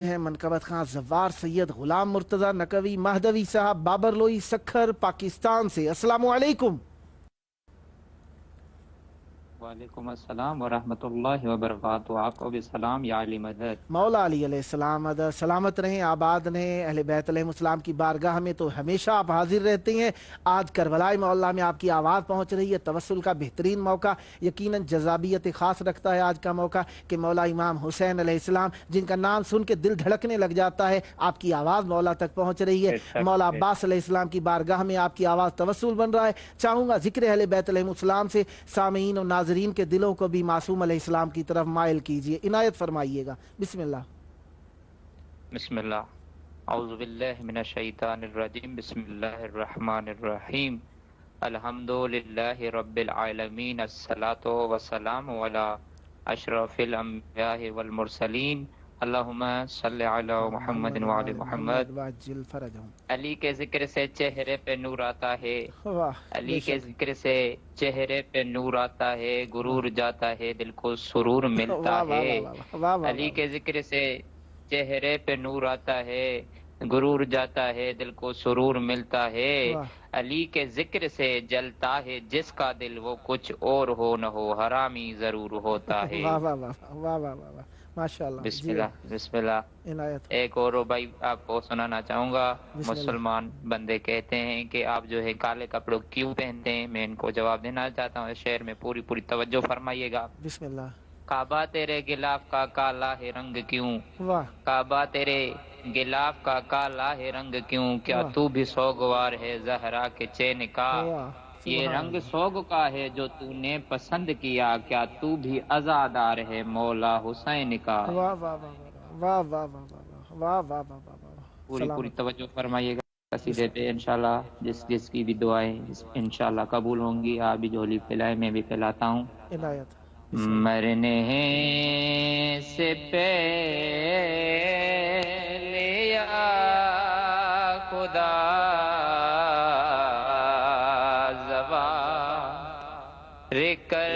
हैं मनकबत खां जवार सैयद गुलाम मुर्तजा नकवी महदवी साहब बाबरलोई सखर पाकिस्तान से। अस्सलाम वालेकुम। वालेकुम अस्सलाम वरहमतुल्लाहि वबरकातुहू। आपको भी सलाम या अली मदद। मौला अली अलैहिस्सलाम सलामत रहें, आबाद रहें। अहले बैत अलैहिस्सलाम की बारगाह में तो हमेशा आप हाजिर रहते हैं। आज करबलाई मोहल्ला में आपकी आवाज़ पहुंच रही है, तवस्सुल का बेहतरीन मौका, यकीनन जज़ाबियत ख़ास रखता है आज का मौका कि मौला इमाम हुसैन अलैहिस्सलाम जिनका नाम सुन के दिल धड़कने लग जाता है, आपकी आवाज़ मौला तक पहुंच रही है। मौला अब्बास अलैहिस्सलाम की बारगाह में आपकी आवाज़ तवस्सुल बन रहा है। चाहूँगा ज़िक्र अहले बैत अलैहिस्सलाम से सामीन और नाज़रीन के दिलों को भी मासूम अलैहिस्सलाम की तरफ माइल कीजिए, इनायत फरमाइएगा। बिस्मिल्लाह। बिस्मिल्लाह। औज़ु बिल्लाहि मिनश शैतानिर रजीम। बिस्मिल्लाहिर रहमानिर रहीम। अल्हम्दुलिल्लाहि रब्बिल आलमीन। अस्सलातु वस्सलामु अला अशरफिल अंबिया'i वल मुरसलीन। अल्लाहुम्मा सल्लि अला मुहम्मदिन व आलि मुहम्मद। अली के जिक्र से चेहरे पे नूर आता है, अली के जिक्र से चेहरे पे नूर आता है, गुरूर जाता है, दिल को सुरूर मिलता है। अली के जिक्र से चेहरे पे नूर आता है, गुरूर जाता है, दिल को सुरूर मिलता है। अली के जिक्र से जलता है जिसका दिल, वो कुछ और हो न हो हरामी जरूर होता है। वाह वाह वाह वाह वाह वाह वाह, माशाल्लाह। बिस्मिल्लाह बिस्मिल्लाह। इनायत। एक और भाई आपको सुनाना चाहूंगा। मुसलमान बंदे कहते हैं कि आप जो है काले कपड़े क्यों पहनते हैं। मैं इनको जवाब देना चाहता हूँ, शेर में पूरी पूरी तवज्जो फरमाइएगा। बिस्मिल्लाह। काबा तेरे गिलाफ का काला है रंग क्यों, वाह। काबा तेरे गिलाफ का काला है रंग क्यों, क्या तू भी सोगवार है जहरा के चैन का। ये रंग सोग का है जो तूने पसंद किया, क्या तू भी आजादार है मौला हुसैन का। वाह वाह वाह वाह वाह वाह वाह वाह वाह वाह वाह। पूरी पूरी तवज्जो फरमाइएगा कसीदे पे। इंशाल्लाह जिसकी भी दुआएं इंशाल्लाह कबूल होंगी। आप भी झोली फैलाए, मैं भी फैलाता हूँ। इनायत। मरने से पहले या खुदा ज़वार कर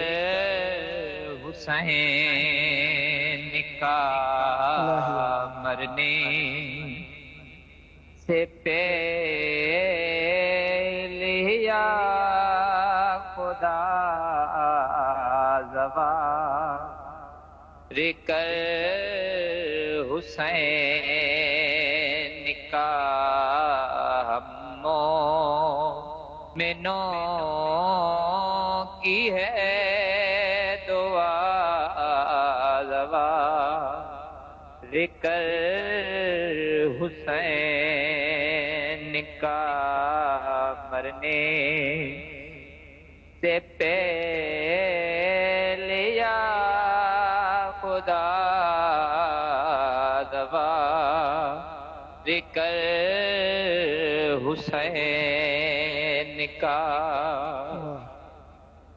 हुसैन का। मरने से पहले या खुदा ज़वार कर हुसैन का। हम मोमिनों की है दुआ ज़वार कर हुसैन का। मरने से पहले या खुदा ज़वार कर हुसैन का।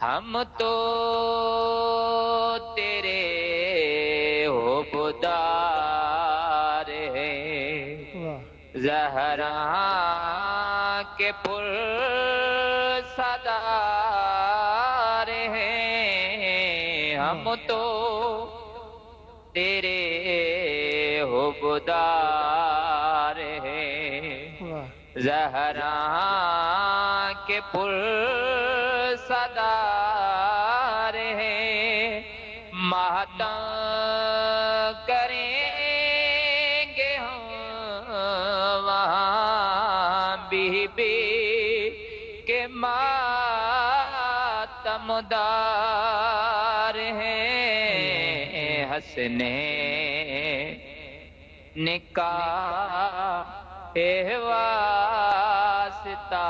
हम तो तेरे हुब्बदार हैं, ज़हरा के पुरसदार हैं। हम तो तेरे हुब्बदार हैं, ज़हरा के पुरसदार हैं। मातम करेंगे हम वहाँ बीबी के मातमदार हैं। हंसने निकाह वास्ता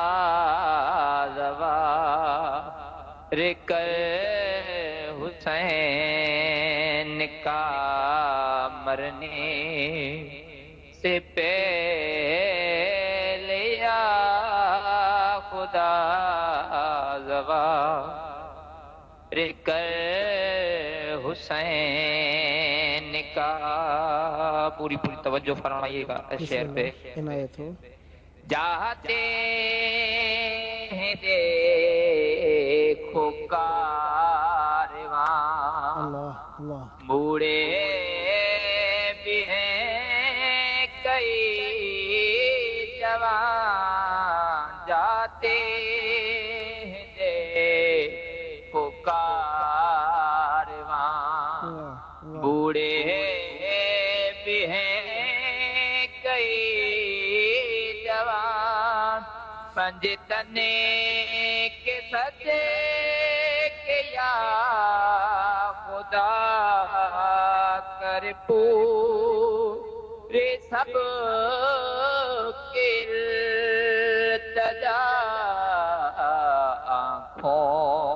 ज़वार कर हुसैन का। मरने से पहले या खुदा ज़वार कर हुसैन का। पूरी पूरी तवज्जो फरमाइएगा शेर पे। इनायत हो। जाते हैं देखो कारवां, बूढ़े भी हैं جوان جاتے ہیں کارواں، بوڑھے بھی ہیں کئی جوان، پنج تنے کے سجے کے یا خدا کر پورے سب کے التجا، آنکھوں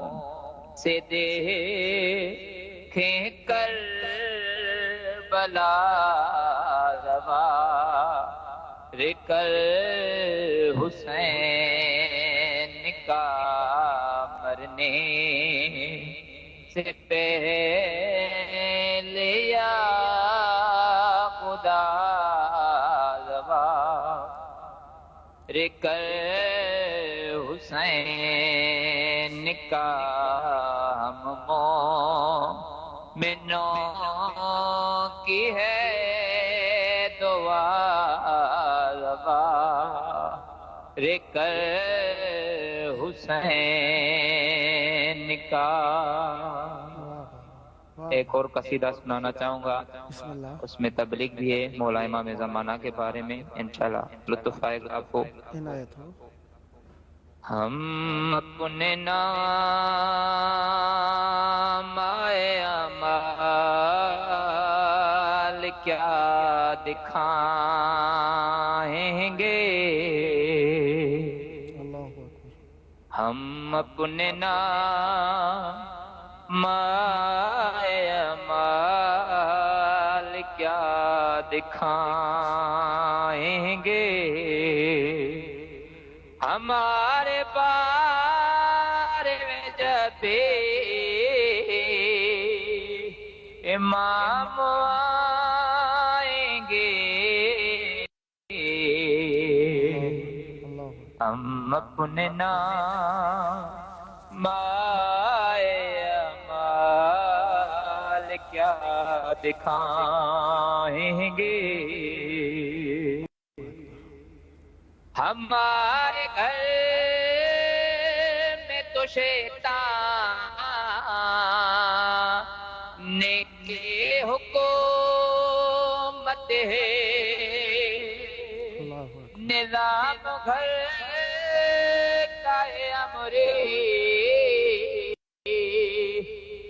سے دیکھیں کربلا روار کر حسین کا مرنے سے پہلے یا خدا روار کر حسین کا ہم مومنوں کی ہے دعا روار کر حسین کا۔ ایک اور قصیدہ سنانا چاہوں گا، بسم اللہ، اس میں تبلیغ بھی ہے مولا امام زمانہ کے بارے میں، انشاءاللہ لطف آئے گا آپ کو۔ عنایت ہو۔ ہم اپنے نام آئے اعمال کیا دکھائیں گے، اللہ اکبر۔ ہم اپنے نام آئے اعمال کیا دکھائیں گے، ہمارے بارے میں جب بھی امام آئیں گے، ہم اپنے نام آئے اعمال کیا دکھائیں گے، ہمارے گھر میں تو شیطان کی حکومت ہے، نظام گھر کا امری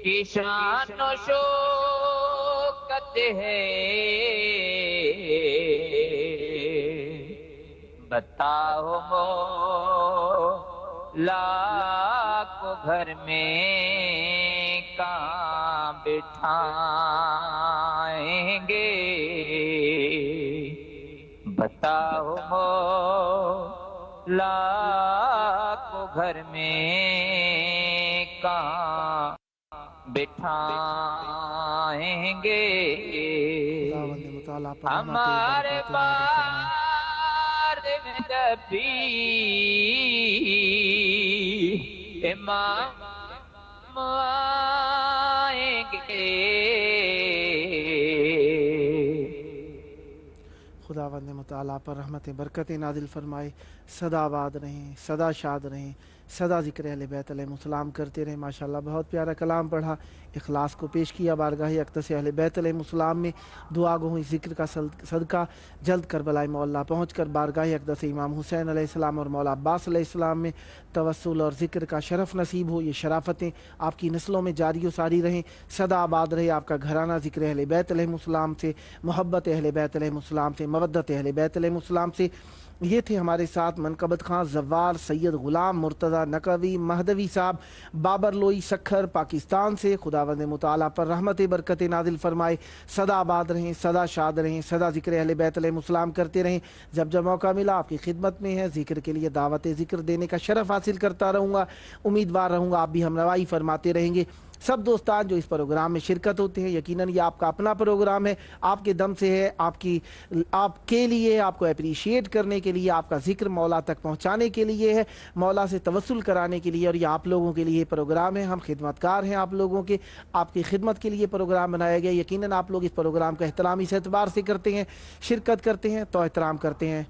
کی شان و شوکت ہے، بتاؤ مولا کو گھر میں کہاں بٹھائیں گے، بتاؤ مولا کو گھر میں کہاں بٹھائیں گے، ہمارے بارے میں جب بھی امام آئیں گے، خداوند متعالی پر رحمتیں برکتیں نازل فرمائے، سدا آباد رہیں، سدا شاد رہیں، سدا ذکر اہل بیت علیہ السلام کرتے رہیں۔ ماشاءاللہ بہت پیارا کلام پڑھا، اخلاص کو پیش کیا بارگاہ اقدس اہل بیت علیہ السلام میں، دعا گو ہوئی ذکر کا صدقہ جلد کربلا معلیٰ پہنچ کر بارگاہ اقدس امام حسین علیہ السلام اور مولا عباس علیہ السلام میں توسل اور ذکر کا شرف نصیب ہو۔ یہ شرافتیں آپ کی نسلوں میں جاری و ساری رہیں، سدا آباد رہے آپ کا گھرانہ ذکر اہل بیت علیہ السلام سے، محبت اہل بیت علیہ السلام سے، مودت اہل بیت علیہ السلام سے۔ یہ تھے ہمارے ساتھ منقبت خان زوار سید غلام مرتضی نقوی مہدوی صاحب بابر لوئی سکھر پاکستان سے۔ خداوند متعالی پر رحمت برکت نازل فرمائے، سدا آباد رہیں، سدا شاد رہیں، سدا ذکر اہل بیت علیہ السلام کرتے رہیں۔ جب جب موقع ملا آپ کی خدمت میں ہے، ذکر کے لیے دعوت ذکر دینے کا شرف حاصل کرتا رہوں گا، امیدوار رہوں گا آپ بھی ہم روائی فرماتے رہیں گے۔ سب دوستان جو اس پروگرام میں شرکت ہوتے ہیں، یقیناً یہ آپ کا اپنا پروگرام ہے، آپ کے دم سے ہے، آپ کے لیے، آپ کو اپریشیٹ کرنے کے لیے، آپ کا ذکر مولا تک پہنچانے کے لیے ہے، مولا سے توسل کرانے کے لیے، اور یہ آپ لوگوں کے لیے پروگرام ہے۔ ہم خدمتگار ہیں آپ لوگوں کے، آپ کی خدمت کے لیے پروگرام بنایا گیا۔ یقیناً آپ لوگ اس پروگرام کا احترام اس اعتبار سے کرتے ہیں، شرکت کرتے ہیں تو احترام کرتے ہیں۔